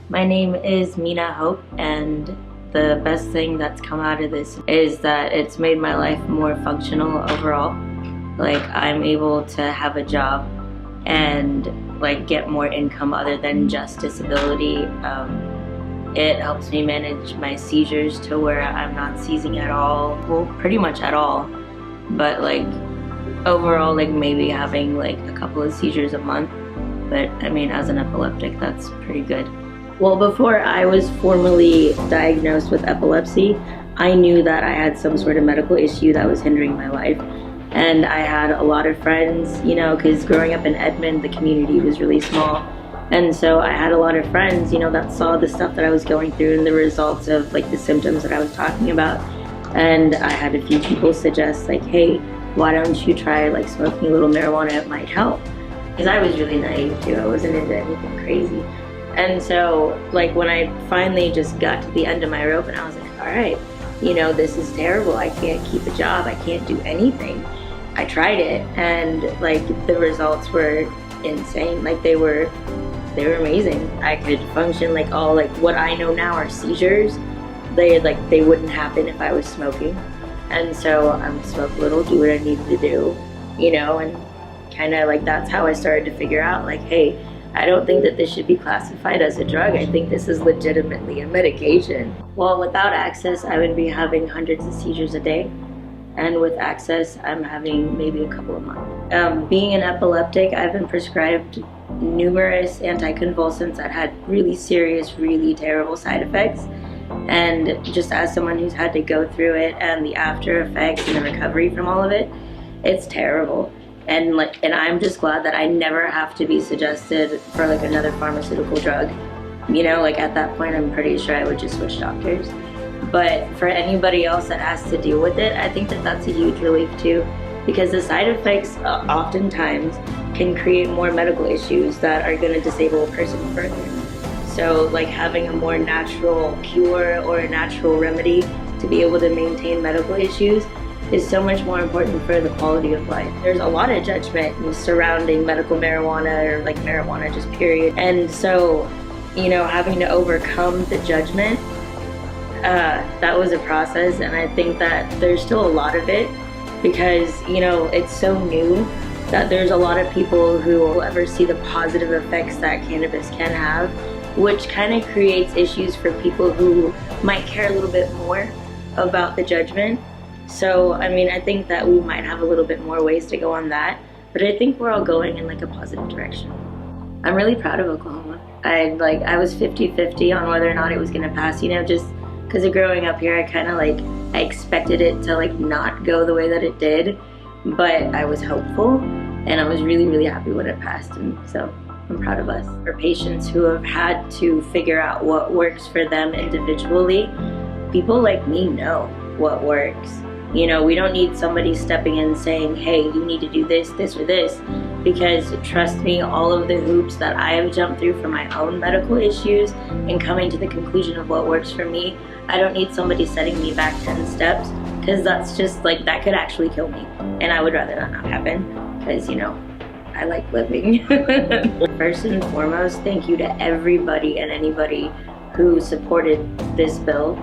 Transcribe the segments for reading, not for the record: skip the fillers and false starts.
My name is Mina Hope, and the best thing that's come out of this is that it's made my life more functional overall. Like, I'm able to have a job and like get more income other than just disability. It helps me manage my seizures to where I'm not seizing at all, well, pretty much at all, but like overall, like maybe having like a couple of seizures a month. But I mean, as an epileptic, that's pretty good. Well, before I was formally diagnosed with epilepsy, I knew that I had some sort of medical issue that was hindering my life. And I had a lot of friends, you know, because growing up in Edmond, the community was really small. And so I had a lot of friends, you know, that saw the stuff that I was going through and the results of like the symptoms that I was talking about. And I had a few people suggest like, hey, why don't you try like smoking a little marijuana? It might help. Because I was really naive too. I wasn't into anything crazy. And so like when I finally just got to the end of my rope and I was like, all right, you know, this is terrible. I can't keep a job. I can't do anything. I tried it, and like the results were insane. Like they were amazing. I could function like all like what I know now are seizures. They wouldn't happen if I was smoking. And so I would smoke a little, do what I needed to do, you know, and kind of like that's how I started to figure out like, hey, I don't think that this should be classified as a drug. I think this is legitimately a medication. Well, without access, I would be having hundreds of seizures a day. And with access, I'm having maybe a couple a month. Being an epileptic, I've been prescribed numerous anticonvulsants that had really serious, really terrible side effects. And just as someone who's had to go through it and the after effects and the recovery from all of it, it's terrible. And I'm just glad that I never have to be suggested for like another pharmaceutical drug. You know, like at that point, I'm pretty sure I would just switch doctors. But for anybody else that has to deal with it, I think that that's a huge relief too, because the side effects oftentimes can create more medical issues that are going to disable a person further. So like having a more natural cure or a natural remedy to be able to maintain medical issues is so much more important for the quality of life. There's a lot of judgment surrounding medical marijuana or like marijuana just period. And so, you know, having to overcome the judgment, that was a process, and I think that there's still a lot of it because, you know, it's so new that there's a lot of people who will ever see the positive effects that cannabis can have, which kind of creates issues for people who might care a little bit more about the judgment. So, I mean, I think that we might have a little bit more ways to go on that, but I think we're all going in like a positive direction. I'm really proud of Oklahoma. I was 50-50 on whether or not it was gonna pass, you know, just because of growing up here, I expected it to like not go the way that it did, but I was hopeful and I was really, really happy when it passed. And so I'm proud of us. For patients who have had to figure out what works for them individually, people like me know what works. You know, we don't need somebody stepping in saying, hey, you need to do this, this, or this, because trust me, all of the hoops that I have jumped through for my own medical issues and coming to the conclusion of what works for me, I don't need somebody setting me back 10 steps, because that's just like, that could actually kill me. And I would rather that not happen, because, you know, I like living. First and foremost, thank you to everybody and anybody who supported this bill,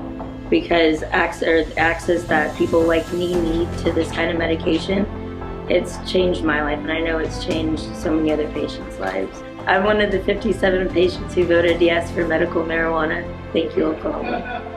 because access that people like me need to this kind of medication, it's changed my life, and I know it's changed so many other patients' lives. I'm one of the 57 patients who voted yes for medical marijuana. Thank you, Oklahoma.